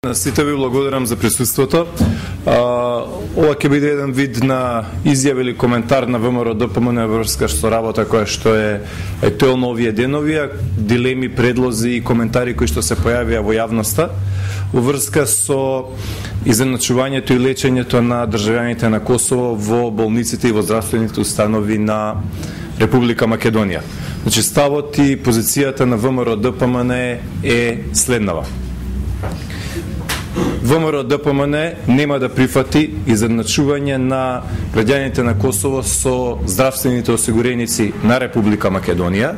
На сите ви благодарам за присуството. Ова ќе биде еден вид на изјава или коментар на ВМРО ДПМН врска со работа која што е актуелно овие денови, дилеми, предлози и коментари кои што се појавија во јавноста во врска со изедначувањето и лечењето на државјаните на Косово во болниците и во здравствените установи на Република Македонија. Значи, ставот и позицијата на ВМРО ДПМН е следнава. ВМРО ДПМН нема да прифати изедначување на граѓаните на Косово со здравствените осигуреници на Република Македонија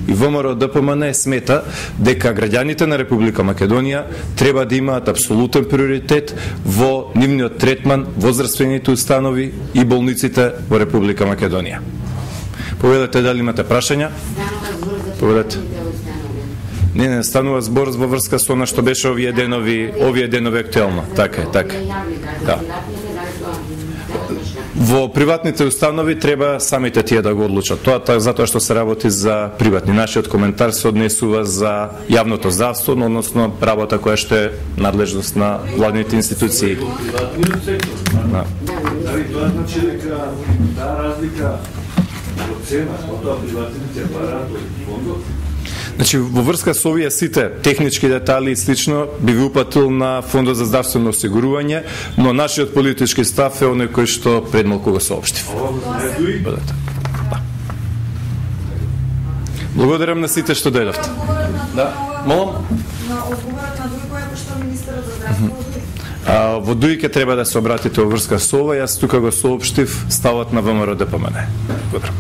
и ВМРО ДПМН смета дека граѓаните на Република Македонија треба да имаат апсолутен приоритет во нивниот третман во здравствените установи и болниците во Република Македонија. Поведете дали имате прашања? Поведете. Не, станува збор во врска со она што беше овие денови актуелно. Така е. Да. Во приватните установи треба самите тие да го одлучат. Тоа затоа што се работи за приватни. Нашиот коментар се однесува за јавното здравство, односно работа која што е надлежност на владните институции. Да. Тоа значи дека таа разлика во цена, тоа приватните апарати фондот. Значи, во врска со овие сите технички детали и слично, би ви упатил на Фондот за здравствено осигурување, но нашиот политички став е оној кој што пред малку го соопштив. Да. Благодарам на сите што дојдовте. Да, молам. На одговорот на Дуј кој што министерот за здравство. Во Дуј ќе треба да се обратите во врска со ова, јас тука го соопштив ставот на ВМРО ДПМН. Благодарам.